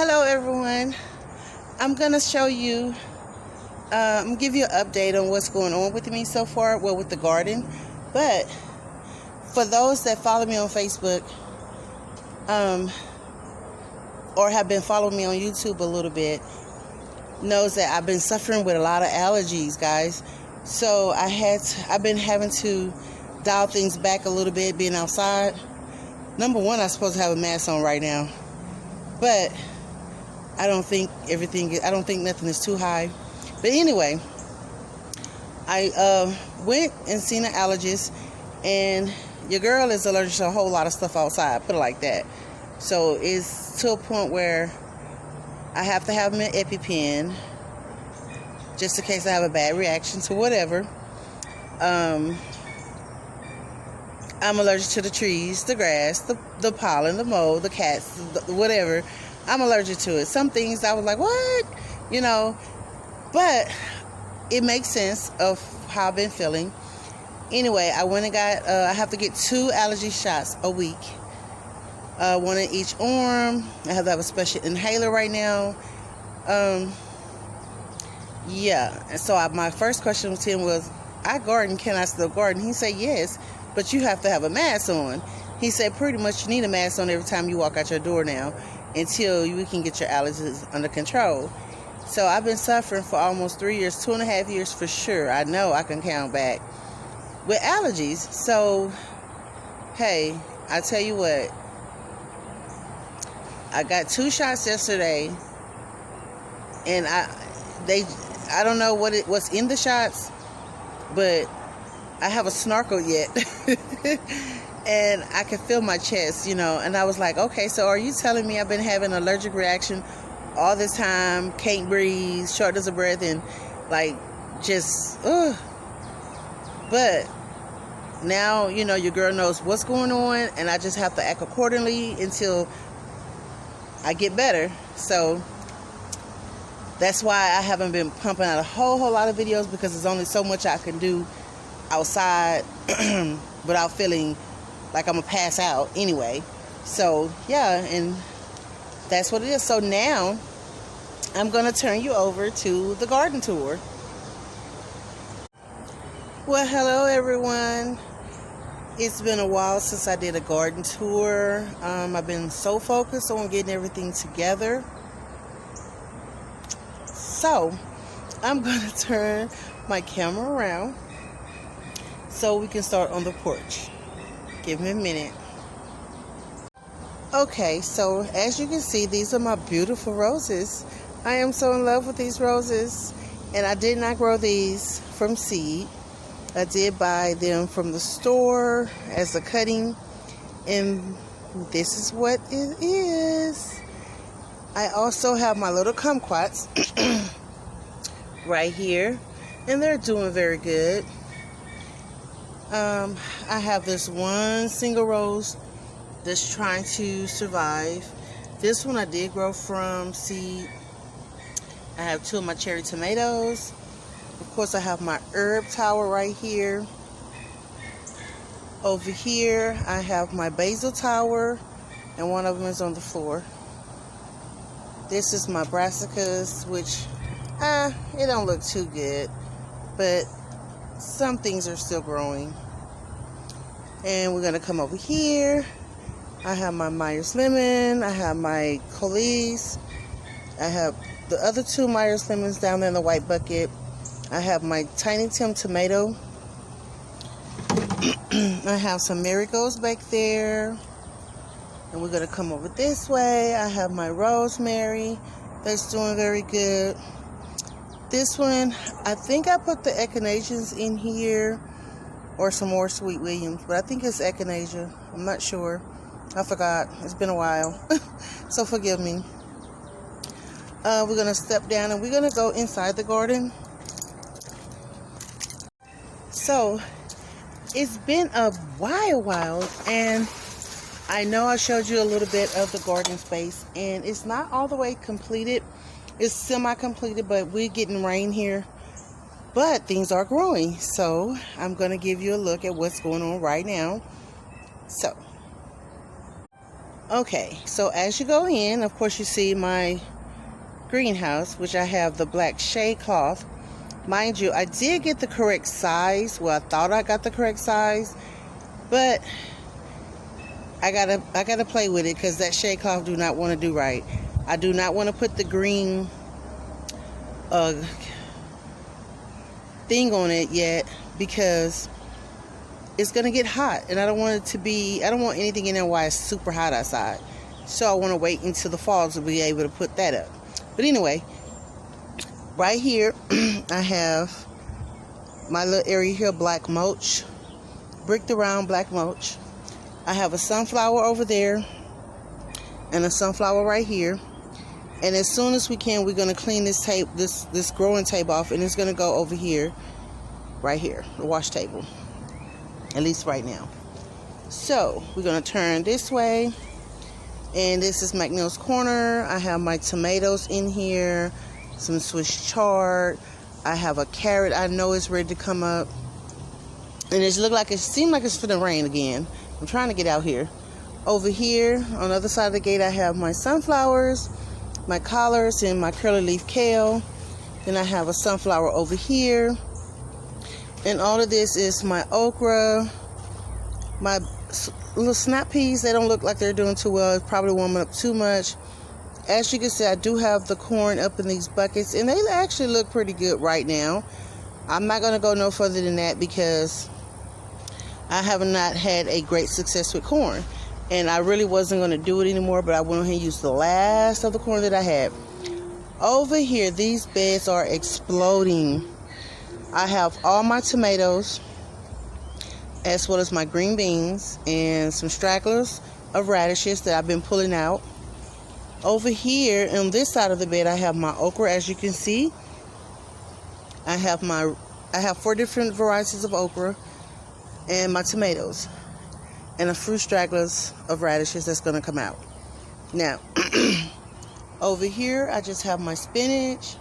Hello everyone. I'm gonna show you I'm gonna give you an update on what's going on with me so far, well, with the garden. But for those that follow me on Facebook or have been following me on YouTube a little bit, knows that I've been suffering with a lot of allergies, guys. So I've been having to dial things back a little bit being outside. Number one, I'm supposed to have a mask on right now, but I don't think nothing is too high. But anyway, I went and seen an allergist, and your girl is allergic to a whole lot of stuff outside, put it like that. So it's to a point where I have to have an EpiPen just in case I have a bad reaction to whatever. I'm allergic to the trees, the grass, the pollen, the mold, the cats, whatever. I'm allergic to it. Some things I was like, what? But it makes sense of how I've been feeling. Anyway, I went and got, I have to get 2 allergy shots a week. One in each arm. I have to have a special inhaler right now. Yeah. And so my first question to him was, I garden, can I still garden? He said, yes, but you have to have a mask on. He said, pretty much you need a mask on every time you walk out your door now until you can get your allergies under control. So I've been suffering for almost 3 years, 2.5 years for sure. I know I can count back with allergies. So, hey, I tell you what, I got 2 shots yesterday, and I don't know what's in the shots, but I haven't snorkeled yet. And I can feel my chest, and I was like, okay, so are you telling me I've been having an allergic reaction all this time, can't breathe, shortness of breath, and just, But now, your girl knows what's going on, and I just have to act accordingly until I get better. So that's why I haven't been pumping out a whole lot of videos, because there's only so much I can do outside without feeling like I'm gonna pass out anyway. So yeah, and that's what it is. So now I'm gonna turn you over to the garden tour. Well, hello everyone. It's been a while since I did a garden tour. I've been so focused on getting everything together. So I'm gonna turn my camera around so we can start on the porch. Give me a minute. Okay, so as you can see, these are my beautiful roses. I am so in love with these roses, and I did not grow these from seed. I did buy them from the store as a cutting, and this is what it is. I also have my little kumquats right here, and they're doing very good. I have this one single rose that's trying to survive. This one I did grow from seed. I have 2 of my cherry tomatoes. Of course, I have my herb tower right here. Over here, I have my basil tower, and one of them is on the floor. This is my brassicas, which, it don't look too good, but some things are still growing. And we're going to come over here. I have my Myers lemon. I have my Colis. I have the other 2 Myers lemons down there in the white bucket. I have my Tiny Tim tomato. I have some marigolds back there. And we're going to come over this way. I have my rosemary that's doing very good. This one, I think I put the echinaceas in here, or some more sweet williams, but I think it's echinacea. I'm not sure. I forgot. It's been a while. So forgive me. We're going to step down, and we're going to go inside the garden. So it's been a while, and I know I showed you a little bit of the garden space, and it's not all the way completed. It's semi-completed, but we're getting rain here. But things are growing, so I'm going to give you a look at what's going on right now. So Okay, so as you go in, of course you see my greenhouse, which I have the black shade cloth. Mind you, I did get the correct size. Well, I thought I got the correct size, but I gotta play with it because that shade cloth do not want to do right. I do not want to put the green thing on it yet because it's gonna get hot, and I don't want anything in there while it's super hot outside. So I want to wait until the fall to be able to put that up. But anyway, right here I have my little area here, black mulch, bricked around black mulch. I have a sunflower over there and a sunflower right here. And as soon as we can, we're gonna clean this this growing table off, and it's gonna go over here, right here, the wash table. At least right now. So we're gonna turn this way, and this is McNeil's Corner. I have my tomatoes in here, some Swiss chard. I have a carrot. I know it's ready to come up, and it seemed like it's gonna rain again. I'm trying to get out here. Over here on the other side of the gate, I have my sunflowers, my collards, and my curly leaf kale. Then I have a sunflower over here. And all of this is my okra, my little snap peas. They don't look like they're doing too well. It's probably warming up too much. As you can see, I do have the corn up in these buckets, and they actually look pretty good right now. I'm not going to go no further than that because I have not had a great success with corn. And I really wasn't going to do it anymore, but I went ahead and used the last of the corn that I had. Over here, these beds are exploding. I have all my tomatoes, as well as my green beans, and some stragglers of radishes that I've been pulling out. Over here, on this side of the bed, I have my okra, as you can see. I have 4 different varieties of okra, and my tomatoes, and a few stragglers of radishes that's going to come out. Now, over here, I just have my spinach.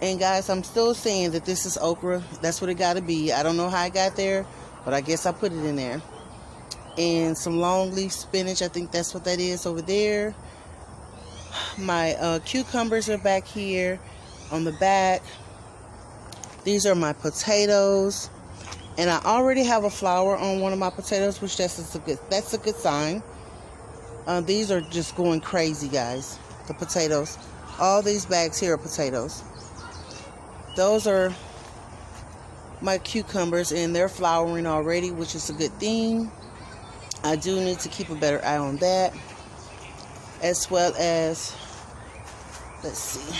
And guys, I'm still saying that this is okra. That's what it got to be. I don't know how I got there, but I guess I put it in there. And some long leaf spinach. I think that's what that is over there. My cucumbers are back here on the back. These are my potatoes. And I already have a flower on one of my potatoes, which that's a good sign. These are just going crazy, guys. The potatoes. All these bags here are potatoes. Those are my cucumbers, and they're flowering already, which is a good thing. I do need to keep a better eye on that, as well as, let's see,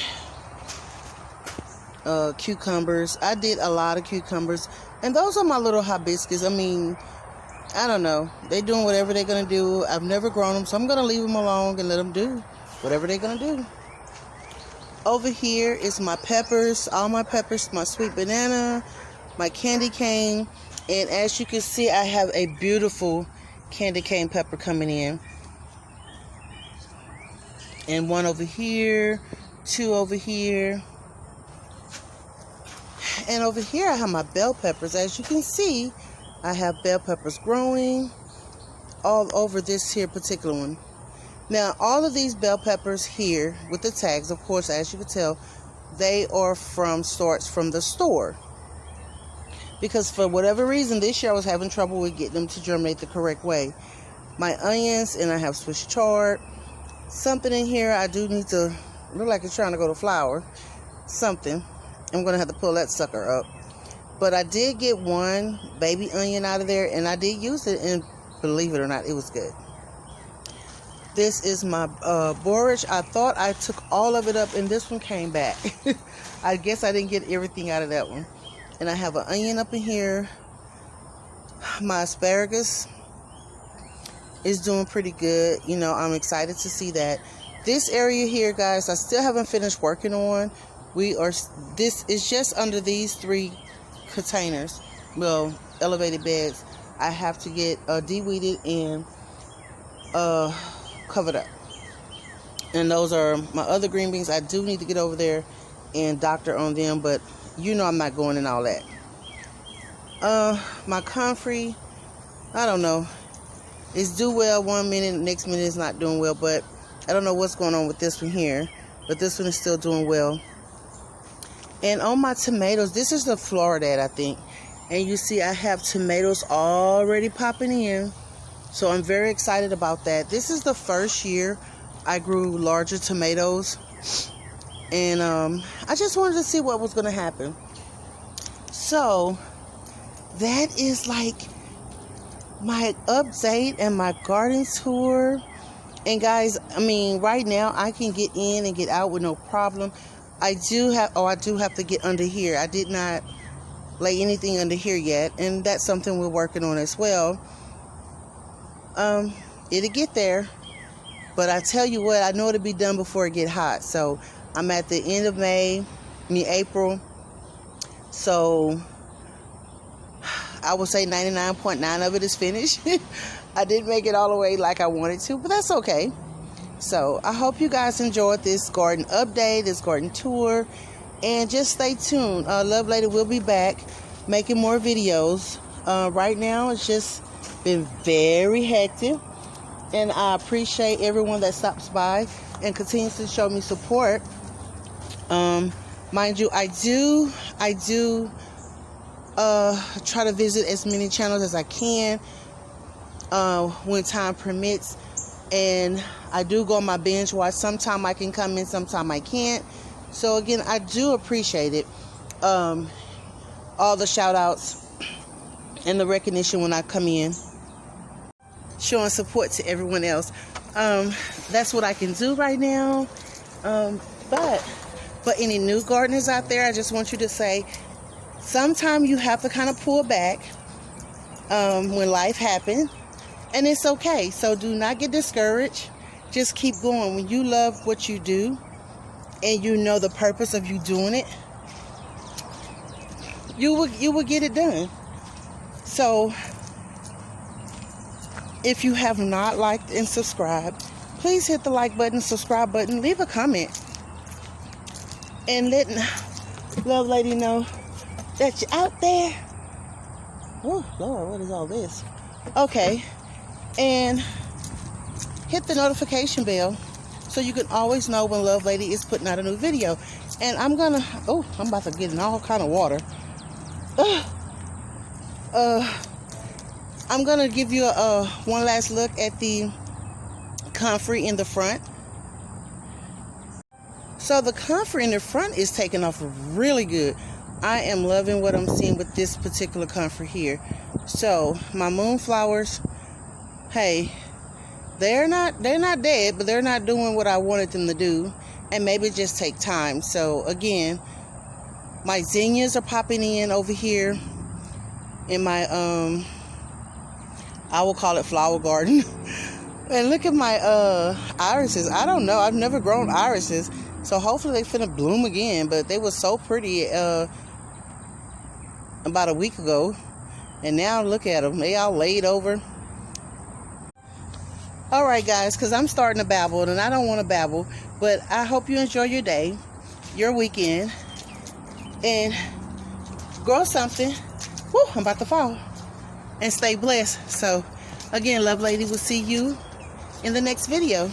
cucumbers. I did a lot of cucumbers, and those are my little hibiscus. I mean, I don't know. They're doing whatever they're going to do. I've never grown them, so I'm going to leave them alone and let them do whatever they're going to do. Over here is my peppers, all my peppers, my sweet banana, my candy cane, and as you can see, I have a beautiful candy cane pepper coming in. And one over here, 2 over here. And over here I have my bell peppers. As you can see, I have bell peppers growing all over this here particular one. Now, all of these bell peppers here with the tags, of course, as you can tell, they are from the store. Because for whatever reason, this year I was having trouble with getting them to germinate the correct way. My onions, and I have Swiss chard. Something in here I do need to, look like it's trying to go to flower. Something. I'm going to have to pull that sucker up. But I did get one baby onion out of there, and I did use it, and believe it or not, it was good. This is my borage. I thought I took all of it up, and this one came back. I guess I didn't get everything out of that one. And I have an onion up in here. My asparagus is doing pretty good. You know, I'm excited to see that. This area here, guys, I still haven't finished working on. This is just under these 3 containers. Well, elevated beds. I have to get de-weeded and covered up. And those are my other green beans. I do need to get over there and doctor on them, but you know I'm not going in all that. My comfrey, I don't know. It's do well one minute, next minute it's not doing well, but I don't know what's going on with this one here, but this one is still doing well. And on my tomatoes, this is the Florida, I think, and you see I have tomatoes already popping in, so I'm very excited about that. This is the first year I grew larger tomatoes, and I just wanted to see what was going to happen. So that is like my update and my garden tour. And guys, I mean, right now I can get in and get out with no problem. I do have to get under here. I did not lay anything under here yet, and that's something we're working on as well. It'll get there, but I tell you what, I know it'll be done before it get hot. So I'm at the end of April. So I would say 99.9 of it is finished. I didn't make it all the way like I wanted to, but that's okay. So I hope you guys enjoyed this garden update, this garden tour, and just stay tuned. Lovelady will be back making more videos. Right now it's just been very hectic, and I appreciate everyone that stops by and continues to show me support. Mind you, I do try to visit as many channels as I can when time permits, and I do go on my binge watch. Sometime I can come in, sometime I can't. So again, I do appreciate it, all the shout outs and the recognition when I come in, showing support to everyone else. That's what I can do right now. But for any new gardeners out there, I just want you to say, sometimes you have to kind of pull back when life happens, and it's okay. So do not get discouraged. Just keep going. When you love what you do and you know the purpose of you doing it, you will get it done. So if you have not liked and subscribed, please hit the like button, subscribe button, leave a comment, and let Lovelady know that you're out there. Oh Lord, what is all this? Okay, and hit the notification bell so you can always know when Lovelady is putting out a new video. And I'm about to get in all kind of water. I'm gonna give you one last look at the comfrey in the front. So the comfrey in the front is taking off really good. I am loving what I'm seeing with this particular comfrey here. So my moonflowers, hey, they're not dead, but they're not doing what I wanted them to do, and maybe just take time. So again, my zinnias are popping in over here in my I will call it flower garden. And look at my irises. I don't know, I've never grown irises, so hopefully they finna bloom again. But they were so pretty about a week ago, and now look at them, they all laid over. All right guys, because I'm starting to babble and I don't want to babble, but I hope you enjoy your day, your weekend, and grow something. Woo, I'm about to fall. And stay blessed. So again, Lovelady will see you in the next video.